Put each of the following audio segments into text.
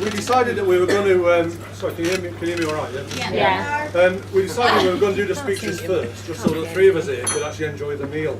we decided that we were going to. Sorry, can you hear me? Can you hear me all right? Yeah. We decided we were going to do the speeches first, just so the three of us here could actually enjoy the meal.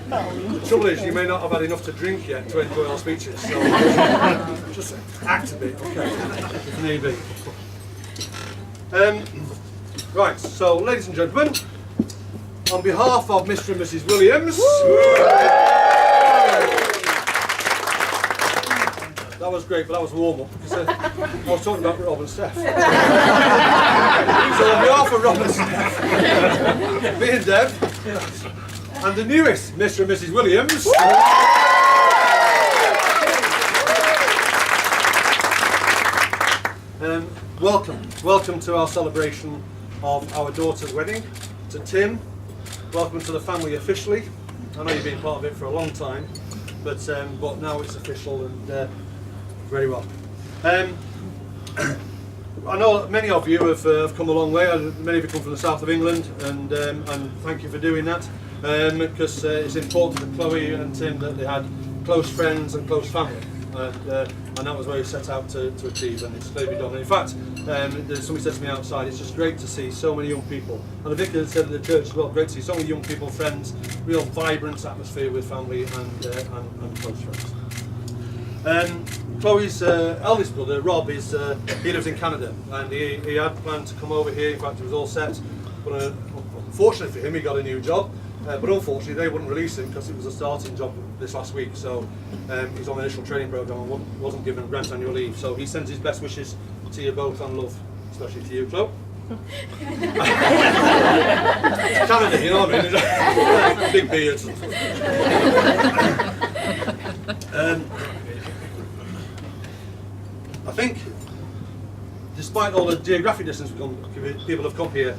The trouble is, you may not have had enough to drink yet to enjoy our speeches, so just act a bit, okay, if need be. Right, so ladies and gentlemen, on behalf of Mr. and Mrs. Williams. That was great, but that was warm up because I was talking about Rob and Steph. So on behalf of Rob and Steph, me and Deb, and the newest Mr. and Mrs. Williams. Welcome to our celebration of our daughter's wedding. To Tim, welcome to the family officially. I know you've been part of it for a long time, but now it's official and. Very well. I know many of you have come a long way. Many of you come from the south of England, and thank you for doing that. Because it's important to Chloe and Tim that they had close friends and close family, and that was what we set out to achieve, and it's clearly done. And in fact, somebody said to me outside, it's just great to see so many young people, and the vicar said at the church as well, great to see so many young people, friends, real vibrant atmosphere with family and close friends. Chloe's eldest brother, Rob, he lives in Canada, and he had planned to come over here. In fact, it was all set, but unfortunately for him, he got a new job. But unfortunately, they wouldn't release him because it was a starting job this last week. So he's on the initial training program and wasn't given grant annual leave. So he sends his best wishes to you both and love, especially to you, Chloe. Canada, you know what I mean? Big beards. I think, despite all the geographic distance people have come here,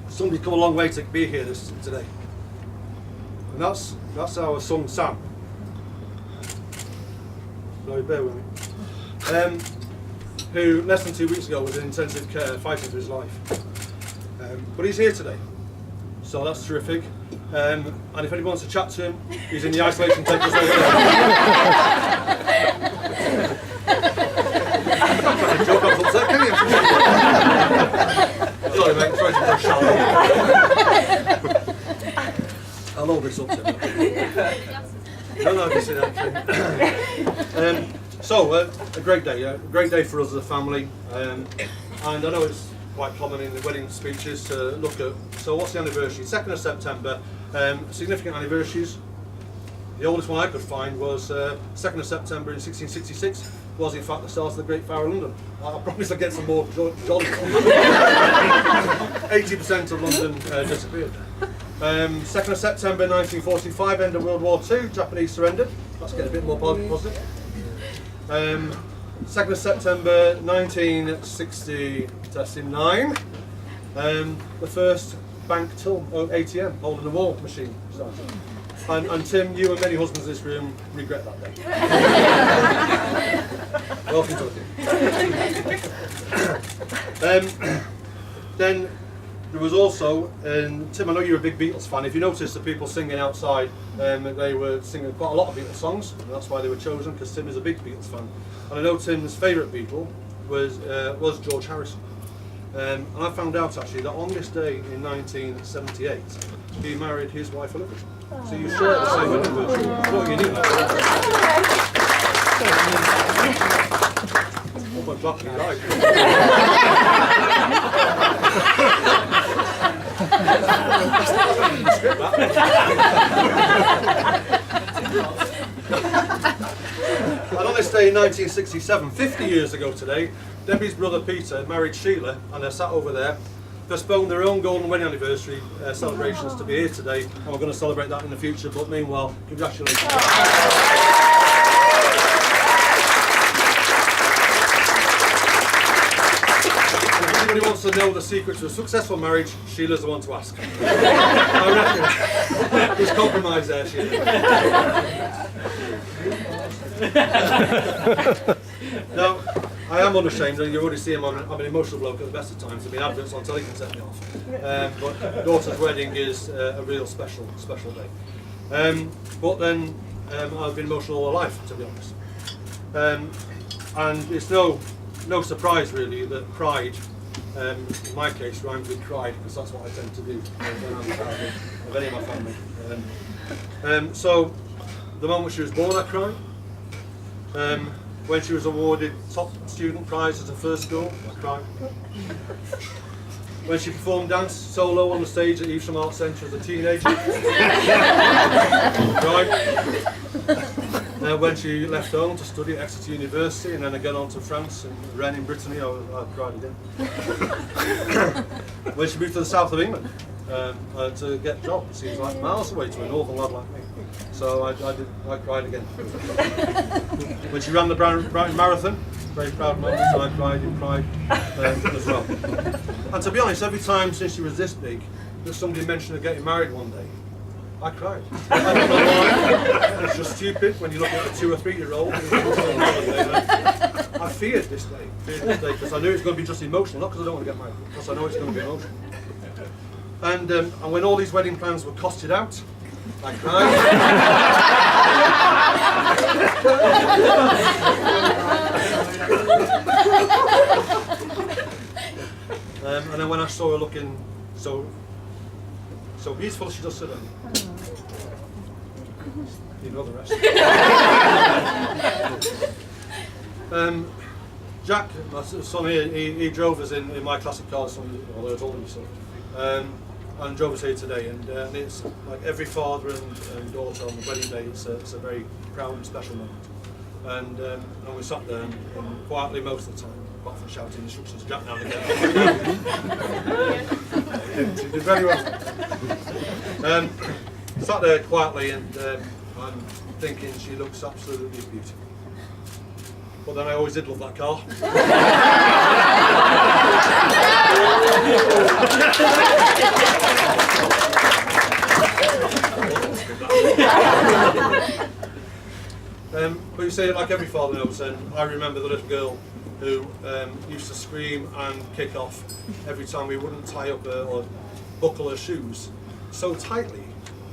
somebody's come a long way to be here today. And that's our son Sam. Sorry, bear with me. Who less than 2 weeks ago was in intensive care fighting for his life. But he's here today, so that's terrific. And if anybody wants to chat to him, he's in the isolation tent just over there. Joke, I was upset, can you? Sorry mate, sorry to go shallow. I'll hold this up to him. No, just sit down. So, a great day for us as a family. And I know it's quite common in the wedding speeches to look at, so what's the anniversary? 2nd of September, significant anniversaries. The oldest one I could find was 2nd of September in 1666. Was in fact the start of the Great Fire of London. I promise I'll get some more jolly. 80% of London disappeared. 2nd of September 1945, end of World War II, Japanese surrendered. Let's get a bit more positive. 2nd of September 1969, the first bank till ATM holding the wall machine started. And Tim, you and many husbands in this room regret that day. Welcome to the team. Then there was also, Tim, I know you're a big Beatles fan. If you notice the people singing outside, they were singing quite a lot of Beatles songs, and that's why they were chosen, because Tim is a big Beatles fan. And I know Tim's favourite Beatle was George Harrison. And I found out actually that on this day in 1978, he married his wife Olivia. So you share the same anniversary. I thought you knew that. Oh my God, you guys. And on this day in 1967, 50 years ago today, Debbie's brother Peter married Sheila, and they're sat over there, postponed their own golden wedding anniversary celebrations to be here today, and we're going to celebrate that in the future. But meanwhile, congratulations. If anybody wants to know the secret to a successful marriage, Sheila's the one to ask. I reckon. There's compromise there, Sheila. Now, I am unashamed, and you already see him. I'm an emotional bloke at the best of times. I mean, adverts on telly can set me off. But daughter's wedding is a real special day. But then I've been emotional all my life, to be honest. and it's no surprise really that pride, in my case, rhymes with cried, because that's what I tend to do when I'm proud of any of my family. So the moment she was born, I cried. When she was awarded top student prize at her first school, I cried. When she performed dance solo on the stage at Evesham Arts Centre as a teenager, I cried. When she left home to study at Exeter University and then again on to France and Rennes in Brittany, I cried again. When she moved to the south of England to get a job, it seems like miles away to a northern lad like me. So I cried again. When she ran the Brighton Marathon, very proud moment, so I cried in pride as well. And to be honest, every time since she was this big, that somebody mentioned her getting married one day, I cried. I don't know why. It's just stupid when you look at a 2 or 3 year old. I feared this day because I knew it's going to be just emotional, not because I don't want to get married, because I know it's going to be emotional. And when all these wedding plans were costed out, I cried. And then when I saw her looking so beautiful, she just said, you know the rest. Jack, my son here, he drove us in my classic car, although I was older than so. And drove us here today, and it's like every father and daughter on the wedding day, it's a very proud and special moment. And we sat there and quietly most of the time, apart from shouting instructions to Jack now and again. She did very well. Sat there quietly and I'm thinking she looks absolutely beautiful. But then I always did love that car. But you see, like every father knows, and I remember the little girl who used to scream and kick off every time we wouldn't tie up or buckle her shoes so tightly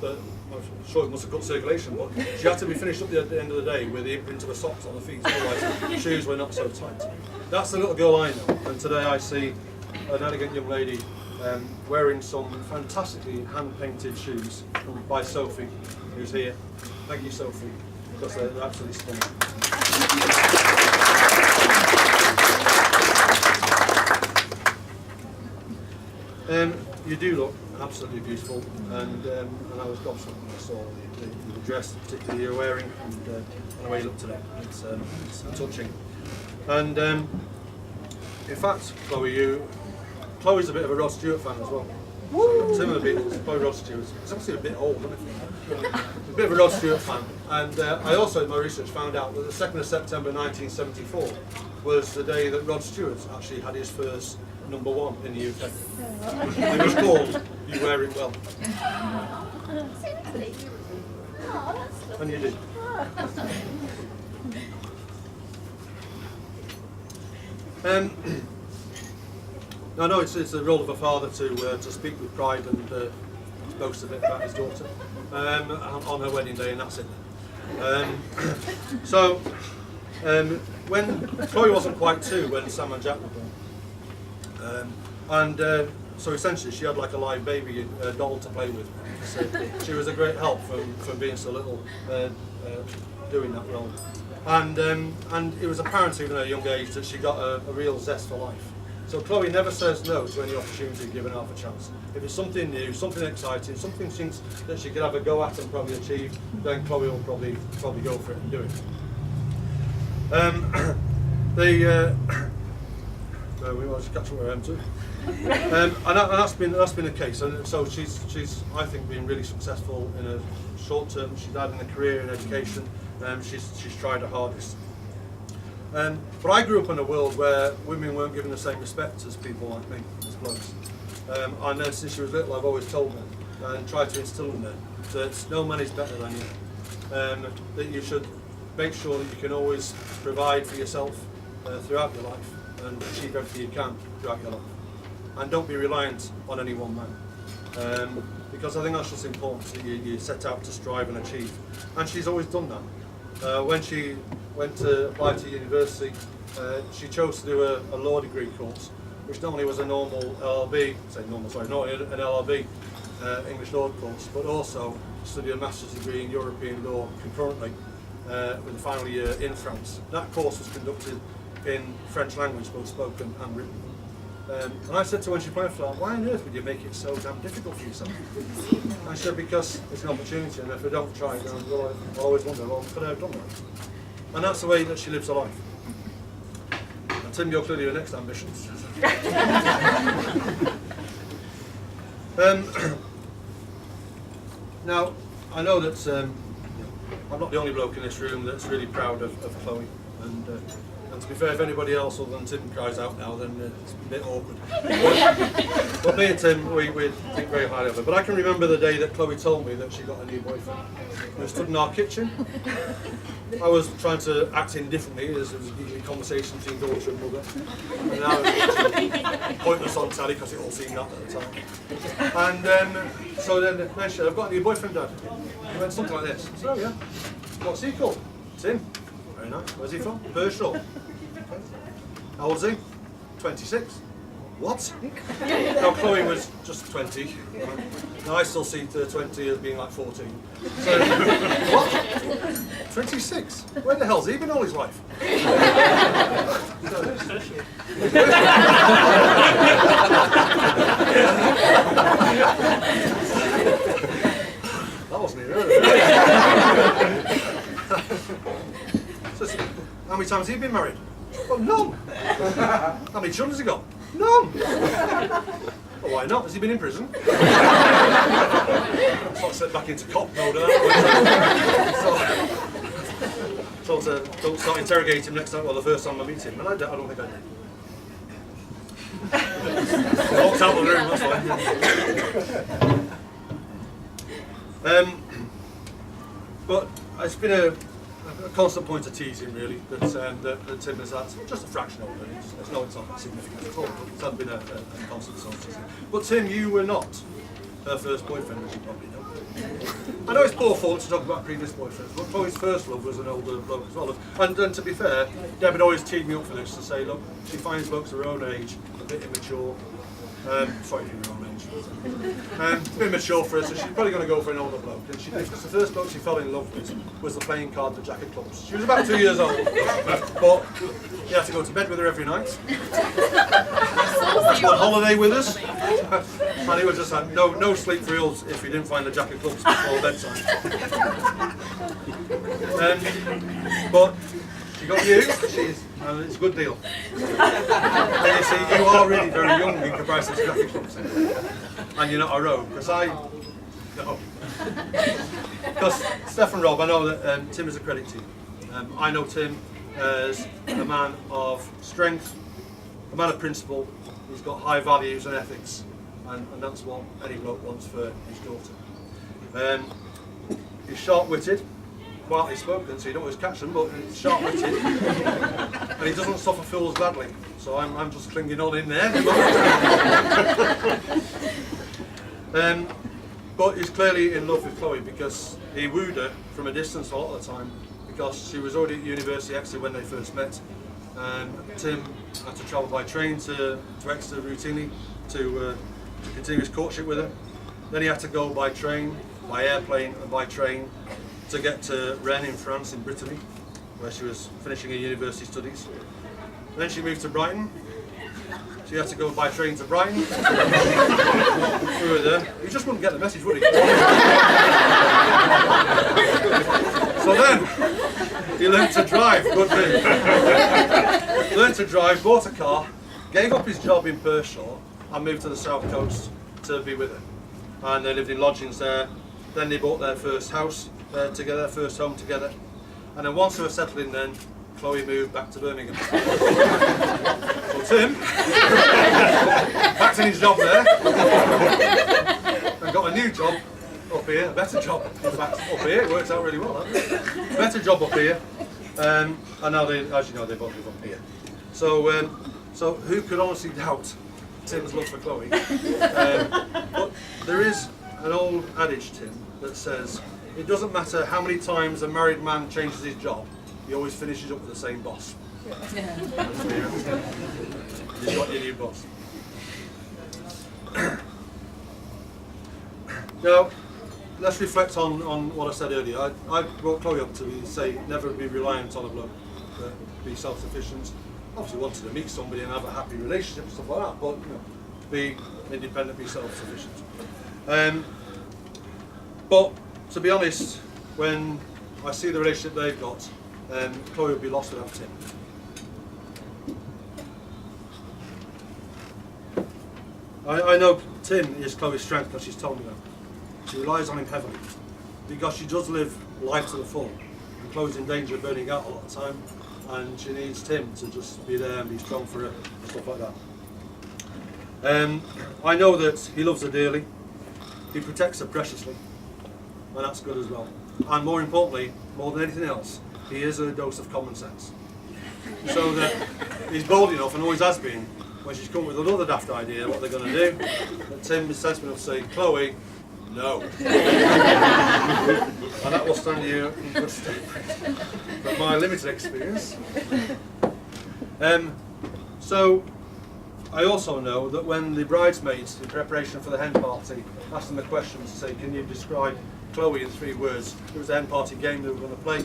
that I'm sure it must have cut circulation, but she had to be finished up at the end of the day with the imprint of her socks on her feet, otherwise the shoes were not so tight. That's the little girl I know, and today I see an elegant young lady wearing some fantastically hand-painted shoes by Sophie, who's here. Thank you, Sophie, because they're absolutely stunning. You do look absolutely beautiful, and I was gobsmacked when I saw the dress, particularly you're wearing, and the way you look today. It's touching. And in fact, Chloe's a bit of a Rod Stewart fan as well. Similar Beatles, Chloe Rod Stewart. It's actually a bit old, isn't it? A bit of a Rod Stewart fan. And I also, in my research, found out that the 2nd of September 1974 was the day that Rod Stewart actually had his first #1 in the UK. It was called You Wear It Well. Seriously? Oh, that's lovely. And you did. I know it's the role of a father to speak with pride and boast a bit about his daughter on her wedding day, and that's it. When Chloe wasn't quite 2 when Sam and Jack were born, so essentially she had like a live baby doll to play with. So she was a great help from being so little doing that role. And it was apparent even at a young age that she got a real zest for life. So Chloe never says no to any opportunity given half a chance. If it's something new, something exciting, something she thinks that she could have a go at and probably achieve, then Chloe will probably go for it and do it. We want to catch up where I am too. And that's been the case. And so she's I think been really successful in a short term. She's had in a career in education. She's tried her hardest. But I grew up in a world where women weren't given the same respect as people like me, as blokes. And then since she was little, I've always told her and tried to instill in her that no man is better than you. That you should make sure that you can always provide for yourself throughout your life and achieve everything you can throughout your life. And don't be reliant on any one man. Because I think that's just important that you set out to strive and achieve. And she's always done that. when she went to apply to university, she chose to do a law degree course, which not only was a normal LLB, not an LLB, English law course, but also study a master's degree in European law concurrently with the final year in France. That course was conducted in French language, both spoken and written. And I said to her when she applied for that, why on earth would you make it so damn difficult for yourself? I said, because it's an opportunity, and if I don't try it, then I'll always wonder, well, could I have done that? And that's the way that she lives her life. And Tim, you're clearly your next ambition. Now, I know that I'm not the only bloke in this room that's really proud of Chloe, and to be fair, if anybody else other than Tim cries out now, then it's a bit awkward. But me and Tim, we think very highly of her. But I can remember the day that Chloe told me that she got a new boyfriend. We stood in our kitchen. I was trying to act indifferently, as there was usually conversation between daughter and mother. And I was pointless on telly because it all seemed that at the time. And so then she said, I've got a new boyfriend, Dad. He went something like this. I said, oh yeah. What's he called? Tim. Very nice. Where's he from? Pershore. How old is he? 26. What? Now Chloe was just 20. Now I still see 20 as being like 14. So, what? 26? Where the hell's he been all his life? That wasn't it, really. So, how many times has he been married? Well, none. How many children has he got? None. Well, why not? Has he been in prison? Sort of set back into cop mode. So don't start interrogating him next time. Well, the first time I meet him, and I don't think I did. Walked out of the room. That's fine. But it's been a constant point of teasing, really, that Tim is at just a fraction older. It's not significant at all, but it has been a constant source of teasing. But Tim, you were not her first boyfriend, as you probably know. I know it's poor form to talk about previous boyfriends, but Chloe's first love was an older bloke as well. And to be fair, Deb had always teed me up for this to say, look, she finds blokes her own age a bit immature. Sorry if you're your own age. A bit mature for her, so she's probably going to go for an older bloke. And the first bloke she fell in love with was the playing card, the Jack of Clubs. She was about 2 years old, but he had to go to bed with her every night. On holiday with us, and he was just had no sleep for reals if he didn't find the Jack of Clubs before bedtime. But she got you, and it's a good deal. And you see, you are really very young in comparison to Jack of Clubs, and you're not a rogue, because no. Because Steph and Rob, I know that Tim is a credit to you. I know Tim as a man of strength, a man of principle. He's got high values and ethics, and that's what any bloke wants for his daughter. He's sharp-witted, quietly spoken, so you don't always catch them, but he's sharp-witted, and he doesn't suffer fools gladly. So I'm just clinging on in there. But he's clearly in love with Chloe because he wooed her from a distance a lot of the time, because she was already at university actually when they first met. Tim had to travel by train to Exeter routinely to continue his courtship with her. Then he had to go by train, by airplane and by train to get to Rennes in France, in Brittany, where she was finishing her university studies. Then she moved to Brighton. She had to go by train to Brighton. Through her there. He just wouldn't get the message, would he? So then, he learned to drive, good move. Learned to drive, bought a car, gave up his job in Pershore and moved to the south coast to be with her. And they lived in lodgings there. Then they bought their first house together, first home together. And then once they were settled in then, Chloe moved back to Birmingham. So Tim packed in his job there and got a new job up here, a better job in fact up here. It worked out really well, hasn't it? Better job up here, and now they, as you know, they both live up here. So who could honestly doubt Tim's love for Chloe? But there is an old adage, Tim, that says it doesn't matter how many times a married man changes his job, he always finishes up with the same boss. You've got your new boss. Now, let's reflect on what I said earlier. I brought Chloe up to say never be reliant on a bloke, be self-sufficient. Obviously wanted to meet somebody and have a happy relationship and stuff like that, but be independent, be self-sufficient. But to be honest, when I see the relationship they've got, Chloe would be lost without Tim. I know Tim is Chloe's strength because she's told me that. She relies on him heavily because she does live life to the full. And Chloe's in danger of burning out a lot of the time, and she needs Tim to just be there and be strong for her and stuff like that. I know that he loves her dearly, he protects her preciously, and that's good as well. And more importantly, more than anything else, he is a dose of common sense. So that he's bold enough, and always has been, when she's come with another daft idea what they're going to do, that Tim is sensible enough to say, Chloe, no. And that will stand you in good stead from my limited experience. So I also know that when the bridesmaids, in preparation for the hen party, asked him a question to say, can you describe Chloe in 3 words? It was a hen party game they were going to play.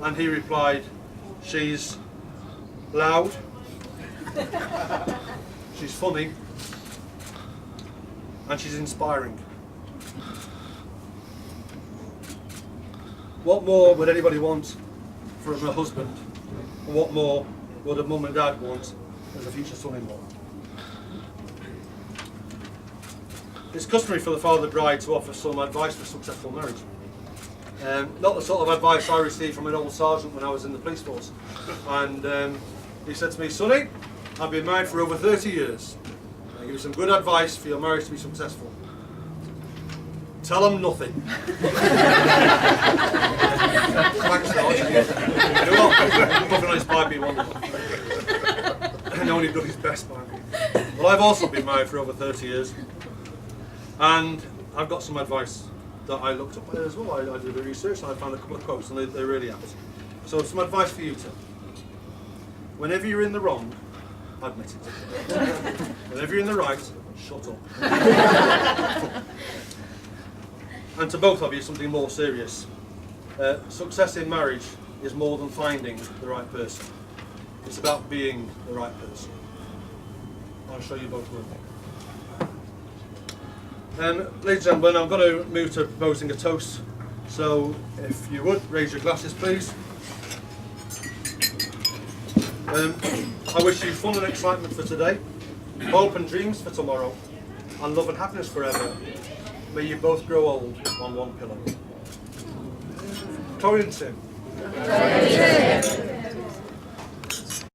And he replied, she's loud, she's funny, and she's inspiring. What more would anybody want from a husband? And what more would a mum and dad want as a future son-in-law? It's customary for the father of the bride to offer some advice for successful marriage. Not the sort of advice I received from an old sergeant when I was in the police force. And he said to me, Sonny, I've been married for over 30 years. I'll give you some good advice for your marriage to be successful. Tell them nothing. Thanks, Sarge. Nothing on his pipe, he wondered. And only done his best by me. Well, I've also been married for over 30 years. And I've got some advice that I looked up as well. I did the research and I found a couple of quotes, and they're really apt. So some advice for you, Tim. Whenever you're in the wrong, admit it. Whenever you're in the right, shut up. And to both of you, something more serious. Success in marriage is more than finding the right person. It's about being the right person. I'll show you both working. Ladies and gentlemen, I'm going to move to proposing a toast. So if you would, raise your glasses please. I wish you fun and excitement for today, hope and dreams for tomorrow, and love and happiness forever. May you both grow old on one pillow. Chloe and Tim.